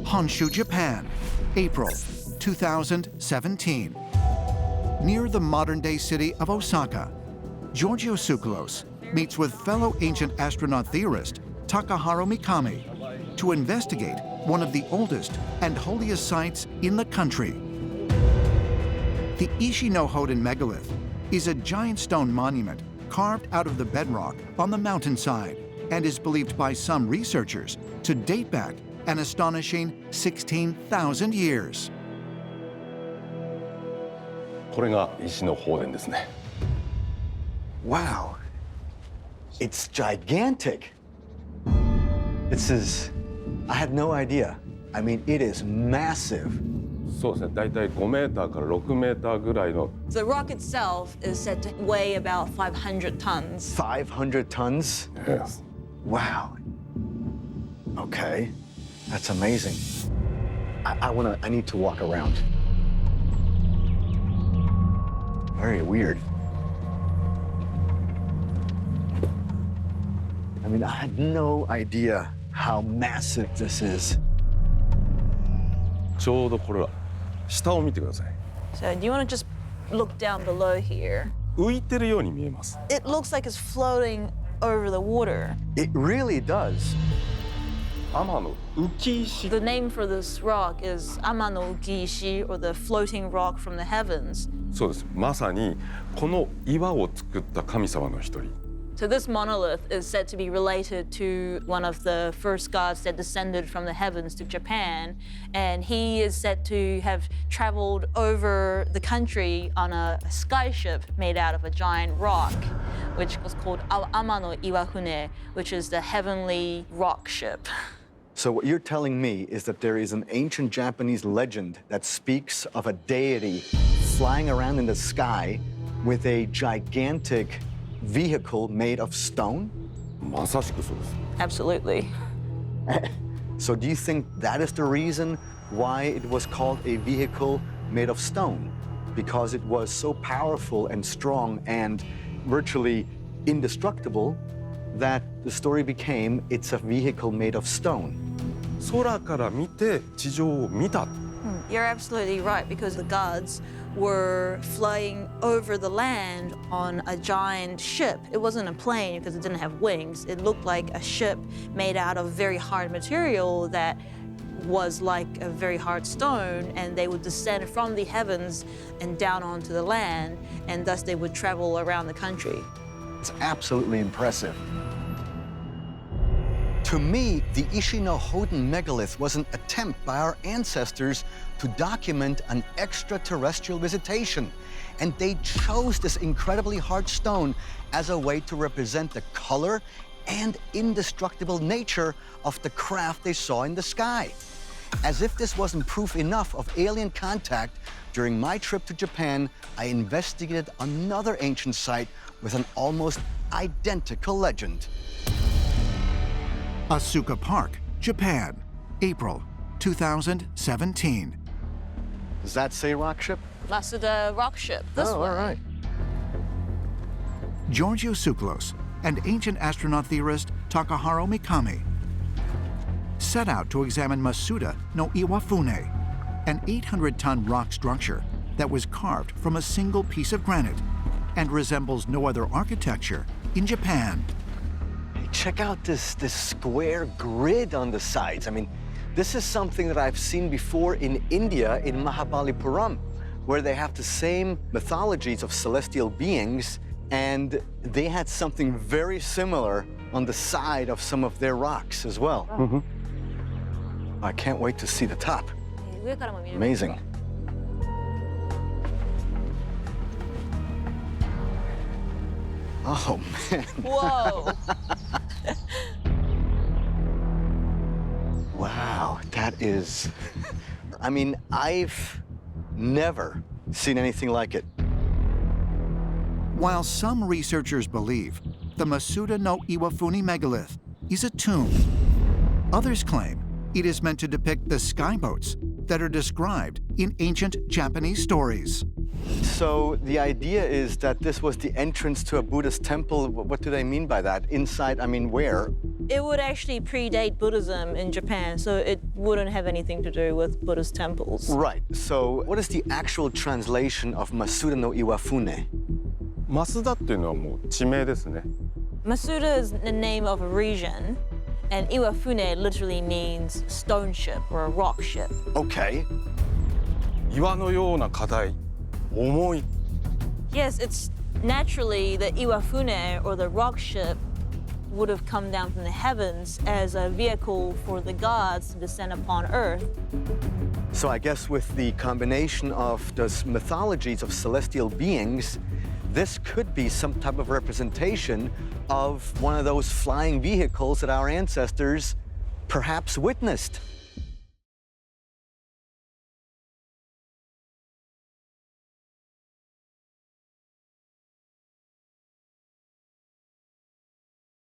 Honshu, Japan, April 2017. Near the modern-day city of Osaka, Giorgio Tsoukalos meets with fellow ancient astronaut theorist Takaharu Mikami to investigate one of the oldest and holiest sites in the country. The Ishino Hoden Megalith is a giant stone monument carved out of the bedrock on the mountainside and is believed by some researchers to date back an astonishing 16,000 years. これが石の宝殿ですね。 Wow, it's gigantic. This is, I had no idea. I mean, it is massive. そうですね。だいたい5メーターから6メーターぐらいの。 The rock itself is said to weigh about 500 tons. 500 tons? Yes. Wow. Okay, that's amazing. I need to walk around. Very weird. I mean, I had no idea how massive this is. ちょうどこれは下を見てください。 So do you want to just look down below here? 浮いてるように見えます。 It looks like it's floating over the water. It really does. 天の浮石。 The name for this rock is Amano Ukiishi, or the floating rock from the heavens. そうです。まさにこの岩を作った神様の一人。 So this monolith is said to be related to one of the first gods that descended from the heavens to Japan, and he is said to have traveled over the country on a skyship made out of a giant rock, which was called Amano Iwafune, which is the heavenly rock ship. So what you're telling me is that there is an ancient Japanese legend that speaks of a deity flying around in the sky with a gigantic vehicle made of stone? まさしくそうです。 Absolutely. So do you think that is the reason why it was called a vehicle made of stone? Because it was so powerful and strong and virtually indestructible that the story became it's a vehicle made of stone. 空から見て地上を見た。 You're absolutely right, because the gods were flying over the land on a giant ship. It wasn't a plane because it didn't have wings. It looked like a ship made out of very hard material that was like a very hard stone, and they would descend from the heavens and down onto the land, and thus they would travel around the country. It's absolutely impressive. To me, the Ishino Hoden megalith was an attempt by our ancestors to document an extraterrestrial visitation. And they chose this incredibly hard stone as a way to represent the color and indestructible nature of the craft they saw in the sky. As if this wasn't proof enough of alien contact, during my trip to Japan, I investigated another ancient site with an almost identical legend. Asuka Park, Japan, April 2017. Does that say rock ship? Masuda rock ship, this one. All right. Giorgio Tsoukalos and ancient astronaut theorist Takaharu Mikami set out to examine Masuda no Iwafune, an 800-ton rock structure that was carved from a single piece of granite and resembles no other architecture in Japan. Check out this square grid on the sides. I mean, this is something that I've seen before in India, in Mahabalipuram, where they have the same mythologies of celestial beings, and they had something very similar on the side of some of their rocks as well. Mm-hmm. I can't wait to see the top. Amazing. Oh, man. Whoa. Wow, that is... I mean, I've never seen anything like it. While some researchers believe the Masuda no Iwafune megalith is a tomb, others claim it is meant to depict the skyboats that are described in ancient Japanese stories. So the idea is that this was the entrance to a Buddhist temple. What do they mean by that? Inside, I mean, where? It would actually predate Buddhism in Japan, so it wouldn't have anything to do with Buddhist temples. Right. So what is the actual translation of Masuda no Iwafune? マスダっていうのはもう地名ですね。 Masuda is the name of a region, and Iwafune literally means stone ship or a rock ship. Okay. 岩のような課題、重い。 Yes, it's naturally the Iwafune or the rock ship would have come down from the heavens as a vehicle for the gods to descend upon Earth. So I guess with the combination of those mythologies of celestial beings, this could be some type of representation of one of those flying vehicles that our ancestors perhaps witnessed.